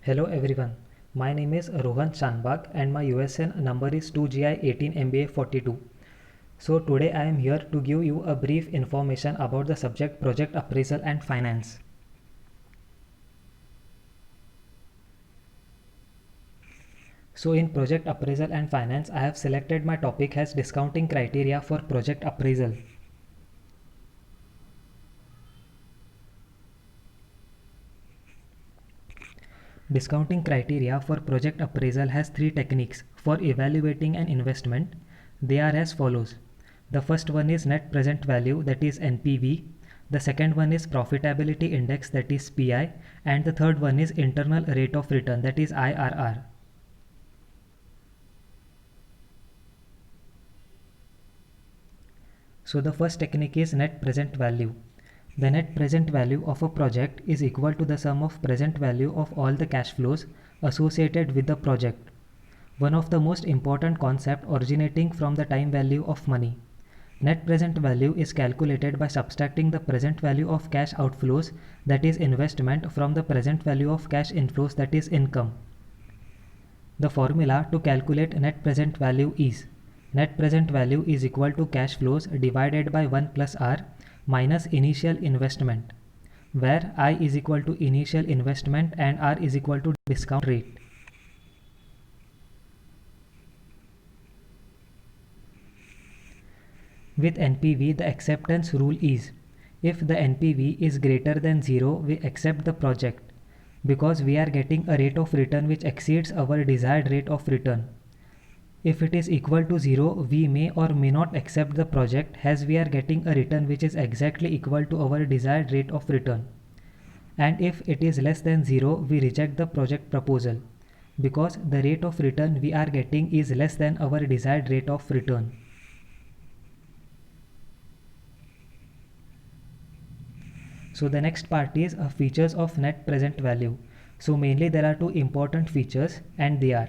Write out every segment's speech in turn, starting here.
Hello everyone, my name is Rohan Chanbag and my USN number is 2GI18MBA42. So today I am here to give you a brief information about the subject Project Appraisal and Finance. So in Project Appraisal and Finance, I have selected my topic as discounting criteria for project appraisal. Discounting criteria for project appraisal has three techniques for evaluating an investment. They are as follows. The first one is net present value, that is NPV. The second one is profitability index, that is PI, and the third one is internal rate of return, that is IRR. So the first technique is net present value. The net present value of a project is equal to the sum of present value of all the cash flows associated with the project. One of the most important concepts originating from the time value of money. Net present value is calculated by subtracting the present value of cash outflows, that is investment, from the present value of cash inflows, that is income. The formula to calculate net present value is net present value is equal to cash flows divided by 1 plus R minus initial investment, where I is equal to initial investment and R is equal to discount rate. With NPV, the acceptance rule is if the NPV is greater than 0, we accept the project because we are getting a rate of return which exceeds our desired rate of return. If it is equal to 0, we may or may not accept the project as we are getting a return which is exactly equal to our desired rate of return. And if it is less than 0, we reject the project proposal because the rate of return we are getting is less than our desired rate of return. So the next part is features of net present value. So mainly there are two important features and they are: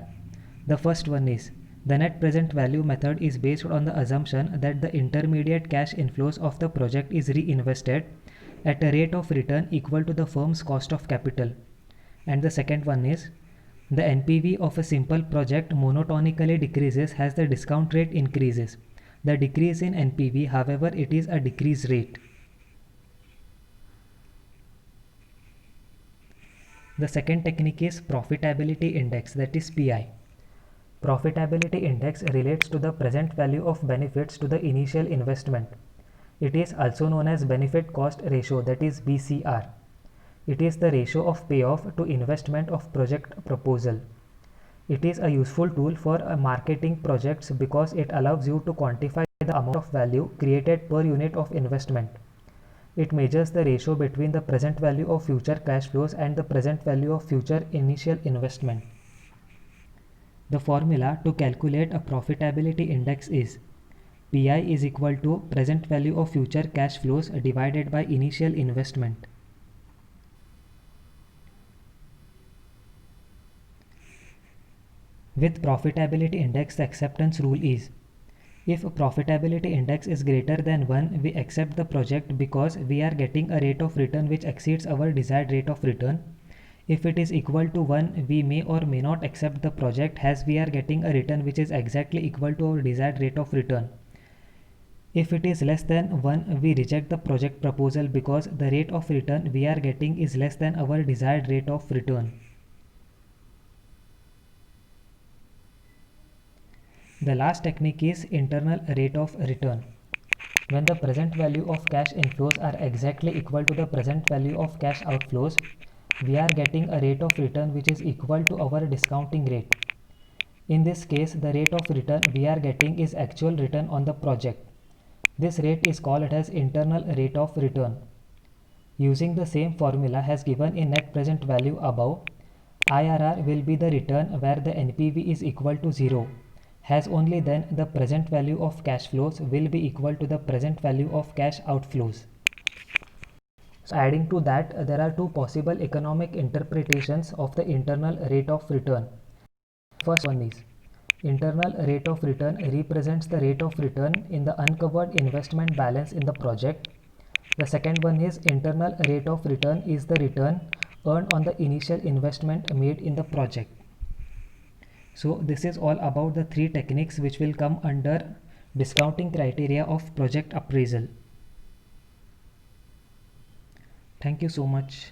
the first one is the net present value method is based on the assumption that the intermediate cash inflows of the project is reinvested at a rate of return equal to the firm's cost of capital. And the second one is the NPV of a simple project monotonically decreases as the discount rate increases. The decrease in NPV, however, it is a decrease rate. The second technique is profitability index, that is PI. Profitability index relates to the present value of benefits to the initial investment. It is also known as benefit cost ratio, that is BCR. It is the ratio of payoff to investment of project proposal. It is a useful tool for marketing projects because it allows you to quantify the amount of value created per unit of investment. It measures the ratio between the present value of future cash flows and the present value of future initial investment. The formula to calculate a profitability index is PI is equal to present value of future cash flows divided by initial investment. With profitability index, the acceptance rule is if profitability index is greater than 1, we accept the project because we are getting a rate of return which exceeds our desired rate of return. If it is equal to 1, we may or may not accept the project as we are getting a return which is exactly equal to our desired rate of return. If it is less than 1, we reject the project proposal because the rate of return we are getting is less than our desired rate of return. The last technique is internal rate of return. When the present value of cash inflows are exactly equal to the present value of cash outflows, we are getting a rate of return which is equal to our discounting rate. In this case, the rate of return we are getting is actual return on the project. This rate is called as internal rate of return. Using the same formula as given in net present value above, IRR will be the return where the NPV is equal to 0, as only then the present value of cash flows will be equal to the present value of cash outflows. So adding to that, there are two possible economic interpretations of the internal rate of return. First one is internal rate of return represents the rate of return in the uncovered investment balance in the project. The second one is internal rate of return is the return earned on the initial investment made in the project. So this is all about the three techniques which will come under discounting criteria of project appraisal. Thank you so much.